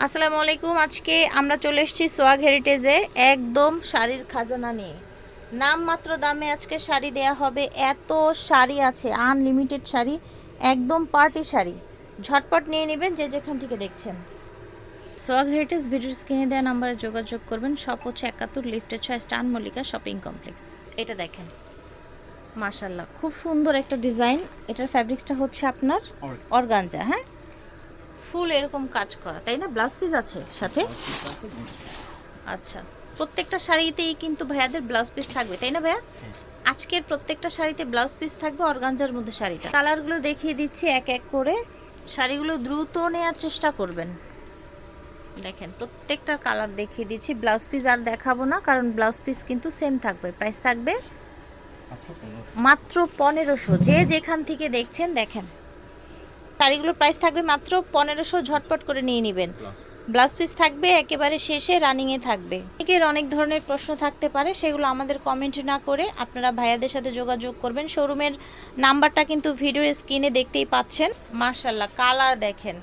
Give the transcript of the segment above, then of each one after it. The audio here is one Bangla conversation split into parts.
আসসালামু আলাইকুম। আজকে আমরা চলে এসেছি সোয়াগ হেরিটেজে একদম শাড়ির খাজানা নিয়ে। নামমাত্র দামে আজকে শাড়ি দেয়া হবে। এত শাড়ি আছে, আনলিমিটেড শাড়ি, একদম পার্টি শাড়ি। ঝটপট নিয়ে নেবেন যে যেখান থেকে দেখছেন। সোয়াগ হেরিটেজ ভিডিওর স্ক্রিনে দেওয়া নাম্বারে যোগাযোগ করবেন। শপ হচ্ছে 71 লিফটের 6 স্টান মল্লিকা শপিং কমপ্লেক্স। এটা দেখেন, মাশাল্লাহ খুব সুন্দর একটা ডিজাইন। এটার ফ্যাব্রিক্সটা হচ্ছে আপনার অর্গানজা। হ্যাঁ, ফুল এরকম কাজ করা, তাই না? ব্লাউজ পিস আছে সাথে? আচ্ছা, প্রত্যেকটা শাড়িতেই কিন্তু ভাইয়াদের ব্লাউজ পিস থাকবে, তাই না ভাইয়া? আজকের প্রত্যেকটা শাড়িতে ব্লাউজ পিস থাকবে অর্গানজার মধ্যে। শাড়িটা কালারগুলো দেখিয়ে দিচ্ছি এক এক করে। শাড়িগুলো দ্রুত নেওয়ার চেষ্টা করবেন। দেখেন প্রত্যেকটা কালার দেখিয়ে দিচ্ছি। ব্লাউজ পিস আর দেখাবো না, কারণ ব্লাউজ পিস কিন্তু সেম থাকবে। প্রাইস থাকবে মাত্র 1500। যে যেখান থেকে দেখছেন দেখেন, শাড়িগুলোর প্রাইস থাকবে মাত্র 1500। ঝটপট করে নিয়ে নেবেন। ব্লাউজ পিস থাকবে একেবারে শেষে, রানিংয়ে থাকবে। অনেকের অনেক ধরনের প্রশ্ন থাকতে পারে, সেগুলো আমাদের কমেন্ট না করে আপনারা ভাইয়াদের সাথে যোগাযোগ করবেন। শোরুমের নাম্বারটা কিন্তু ভিডিওর স্ক্রিনে দেখতেই পাচ্ছেন। মাশাল্লাহ কালার দেখেন,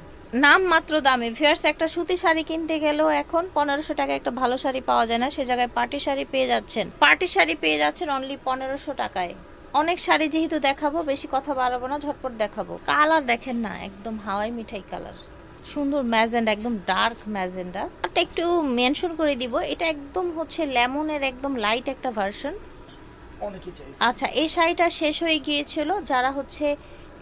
নাম মাত্র দামে। ভিউয়ার্স, একটা সুতি শাড়ি কিনতে গেলেও এখন 1500 টাকায় একটা ভালো শাড়ি পাওয়া যায় না, সে জায়গায় পার্টি শাড়ি পেয়ে যাচ্ছেন। পার্টি শাড়ি পেয়ে যাচ্ছেন অনলি 1500 টাকায়। অনেক শাড়ি যেহেতু দেখাবো, বেশি কথা বাড়াবো না, ঝটপট দেখাবো। কালার দেখেন না, একদম হাওয়াই মিঠাই কালার, সুন্দর ম্যাজেন্ডা, একদম ডার্ক ম্যাজেন্ডা। এটা একটু মেনশন করে দিব, এটা একদম হচ্ছে লেমনের একদম লাইট একটা ভার্সন। আচ্ছা, এই শাড়িটা শেষ হয়ে গিয়েছিল, যারা হচ্ছে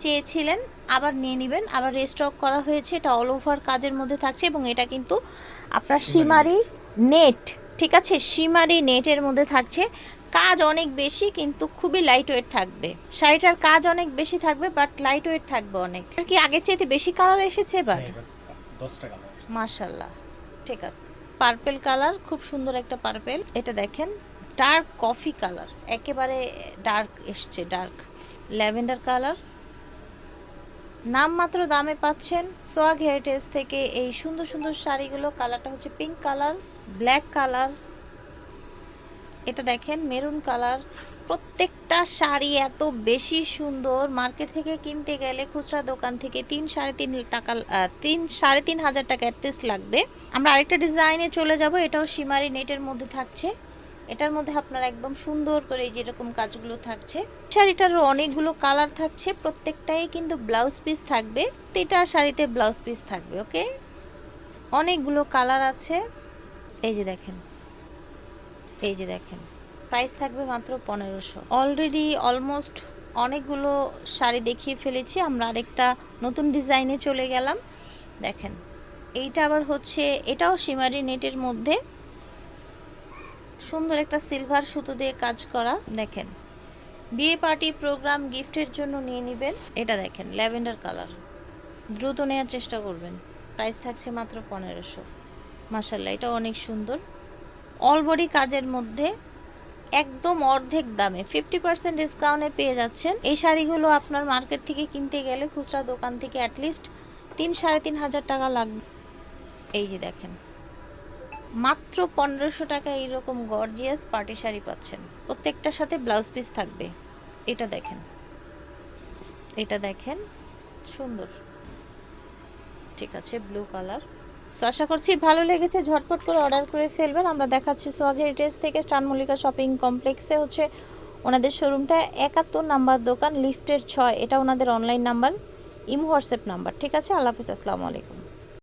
চেয়েছিলেন আবার নিয়ে নেবেন। আবার রিস্টক করা হয়েছে। এটা অল ওভার কাজের মধ্যে থাকছে এবং এটা কিন্তু আপনার শিমারি নেট, ঠিক আছে, শিমারি নেটের মধ্যে থাকছে। কাজ অনেক বেশি কিন্তু খুবই লাইট ওয়েট থাকবে। শাড়িটার কাজ অনেক বেশি থাকবে বাট লাইট ওয়েট থাকবে অনেক। আর কি আগের চাইতে বেশি কালার এসেছে এবার? মাশাল্লাহ, ঠিক আছে। পার্পেল কালার, খুব সুন্দর একটা পার্পেল। এটা দেখেন ডার্ক কফি কালার, একেবারে ডার্ক এসছে, ডার্ক ল্যাভেন্ডার কালার। নামমাত্র দামে পাচ্ছেন সোয়াগ হেরিটেজ থেকে এই সুন্দর সুন্দর শাড়িগুলো। কালারটা হচ্ছে পিঙ্ক কালার, ব্ল্যাক কালার, এটা দেখেন মেরুন কালার। প্রত্যেকটা শাড়ি এত বেশি সুন্দর, মার্কেট থেকে কিনতে গেলে খুচরা দোকান থেকে 3-3.5 টাকা অ্যাটলিস্ট লাগবে। আমরা আরেকটা ডিজাইনে চলে যাব। এটাও শিমারি নেটের মধ্যে থাকছে। এটার মধ্যে আপনার একদম সুন্দর করে এই যেরকম কাজগুলো থাকছে। শাড়িটারও অনেকগুলো কালার থাকছে, প্রত্যেকটাই কিন্তু ব্লাউজ পিস থাকবে। এটা শাড়িতে ব্লাউজ পিস থাকবে। ওকে, অনেকগুলো কালার আছে। এই যে দেখেন, এই যে দেখেন, প্রাইস থাকবে মাত্র 1500। অলরেডি অলমোস্ট অনেকগুলো শাড়ি দেখিয়ে ফেলেছি, আমরা আরেকটা নতুন ডিজাইনে চলে গেলাম। দেখেন এইটা আবার হচ্ছে, এটাও শিমারি নেটের মধ্যে সুন্দর একটা সিলভার সুতো দিয়ে কাজ করা। দেখেন বিয়ে পার্টি প্রোগ্রাম গিফটের জন্য নিয়ে নেবেন। এটা দেখেন ল্যাভেন্ডার কালার, দ্রুত নেওয়ার চেষ্টা করবেন। প্রাইস থাকছে মাত্র 1500। মাশাল্লাহ, এটা অনেক সুন্দর, অল বডি কাজের মধ্যে, একদম অর্ধেক দামে 50% ডিসকাউন্টে পেয়ে যাচ্ছেন। এই শাড়িগুলো আপনার মার্কেট থেকে কিনতে গেলে খুচরা দোকান থেকে অ্যাটলিস্ট 3-3.5 টাকা লাগবে। এই যে দেখেন মাত্র 1500 টাকা এইরকম গর্জিয়াস পার্টি শাড়ি পাচ্ছেন, প্রত্যেকটার সাথে ব্লাউজ পিস থাকবে। এটা দেখেন, এটা দেখেন সুন্দর, ঠিক আছে, ব্লু কালার। সো আশা করছি ভালো লেগেছে, ঝটপট করে অর্ডার করে ফেলবেন। আমরা দেখাচ্ছি সোয়াগ হেরিটেজ থেকে স্টান মল্লিকা শপিং কমপ্লেক্সে হচ্ছে ওনাদের শোরুমটা। 71 নাম্বার দোকান, লিফটের 6। এটা ওনাদের online number, imo WhatsApp number. ঠিক আছে, আল্লাহ হাফিজ, আসসালামু আলাইকুম।